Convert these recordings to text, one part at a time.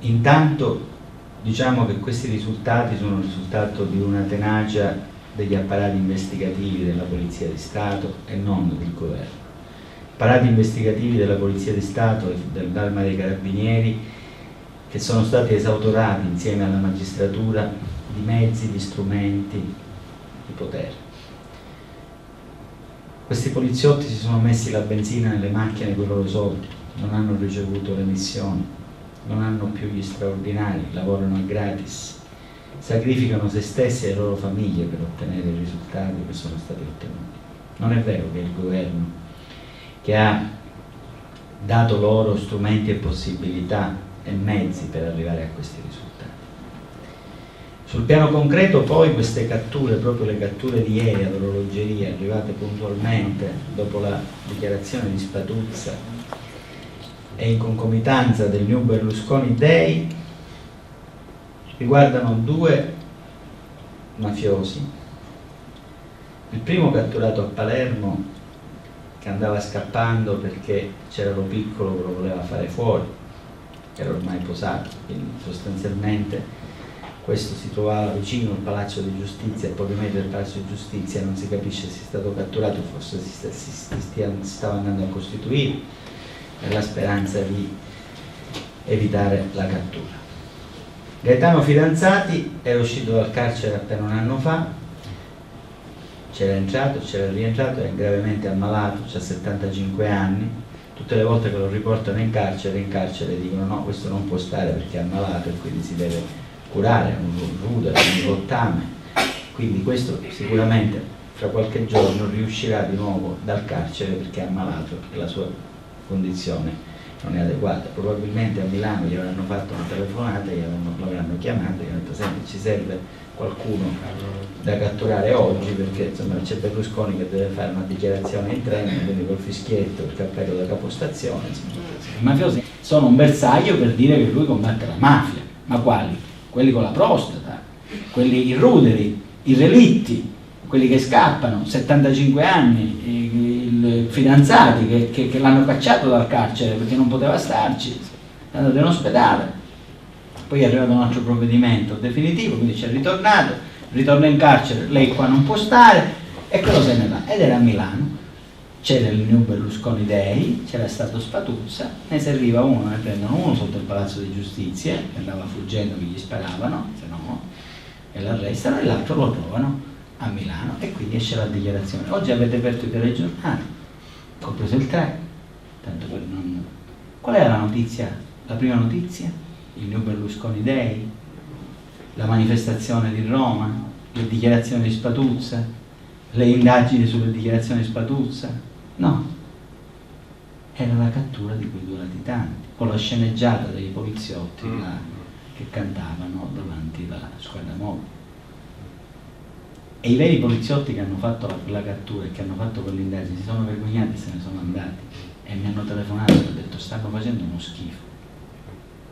Intanto diciamo che questi risultati sono il risultato di una tenacia degli apparati investigativi della Polizia di Stato e non del governo. Apparati investigativi della Polizia di Stato e dell'Arma dei Carabinieri che sono stati esautorati insieme alla magistratura di mezzi, di strumenti, di potere. Questi poliziotti si sono messi la benzina nelle macchine con i loro soldi, non hanno ricevuto le missioni, non hanno più gli straordinari, lavorano a gratis, sacrificano se stessi e le loro famiglie per ottenere i risultati che sono stati ottenuti. Non è vero che il governo, che ha dato loro strumenti e possibilità e mezzi per arrivare a questi risultati. Sul piano concreto poi queste catture, proprio le catture di ieri all'orologeria, arrivate puntualmente dopo la dichiarazione di Spatuzza e in concomitanza del New Berlusconi Day, riguardano due mafiosi. Il primo catturato a Palermo, che andava scappando perché c'era lo piccolo che lo voleva fare fuori, era ormai posato, quindi sostanzialmente questo si trovava vicino al Palazzo di Giustizia, a pochi metri del Palazzo di Giustizia, non si capisce se è stato catturato, forse si stava andando a costituire, nella speranza di evitare la cattura. Gaetano Fidanzati era uscito dal carcere appena un anno fa, c'era entrato, c'era rientrato, è gravemente ammalato, ha 75 anni, tutte le volte che lo riportano in carcere dicono no, questo non può stare perché è ammalato e quindi si deve curare, un rudere, un rottame, quindi questo sicuramente fra qualche giorno riuscirà di nuovo dal carcere perché è ammalato e la sua condizione non è adeguata. Probabilmente a Milano gli avranno fatto una telefonata, l'avranno chiamato, gli hanno detto senti ci serve qualcuno da catturare oggi perché insomma c'è Berlusconi che deve fare una dichiarazione in treno, quindi col fischietto, il cappello da capostazione, insomma. I mafiosi sono un bersaglio per dire che lui combatte la mafia, ma quali? Quelli con la prostata, quelli i ruderi, i relitti, quelli che scappano, 75 anni, i fidanzati che l'hanno cacciato dal carcere perché non poteva starci, è andato in ospedale, poi è arrivato un altro provvedimento definitivo, quindi c'è ritornato, ritorna in carcere, lei qua non può stare e quello se ne va, ed era a Milano. C'era il New Berlusconi Day, c'era stato Spatuzza, ne serviva uno, ne prendono uno sotto il Palazzo di Giustizia, che andava fuggendo, che gli sparavano, se no, e l'arrestano, e l'altro lo trovano a Milano, e quindi esce la dichiarazione. Oggi avete aperto i telegiornali, compreso il 3, tanto per non... Qual era la notizia? La prima notizia? Il New Berlusconi Day, la manifestazione di Roma, le dichiarazioni di Spatuzza, le indagini sulle dichiarazioni di Spatuzza? No, era la cattura di quei due latitanti, con la sceneggiata dei poliziotti che cantavano davanti alla squadra mobile. E i veri poliziotti che hanno fatto la cattura e che hanno fatto quell'indagine si sono vergognati e se ne sono andati e mi hanno telefonato e hanno detto stanno facendo uno schifo,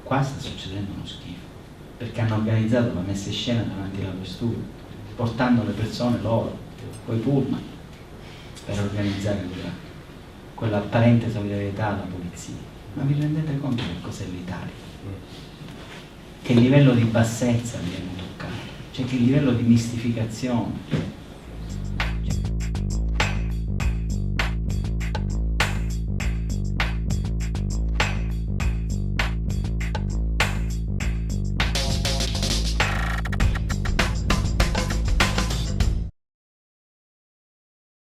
qua sta succedendo uno schifo, perché hanno organizzato la messa in scena davanti alla questura, portando le persone loro coi pullman per organizzare quell'apparente solidarietà alla polizia. Ma vi rendete conto che cos'è l'Italia? Che livello di bassezza viene toccato, cioè che livello di mistificazione.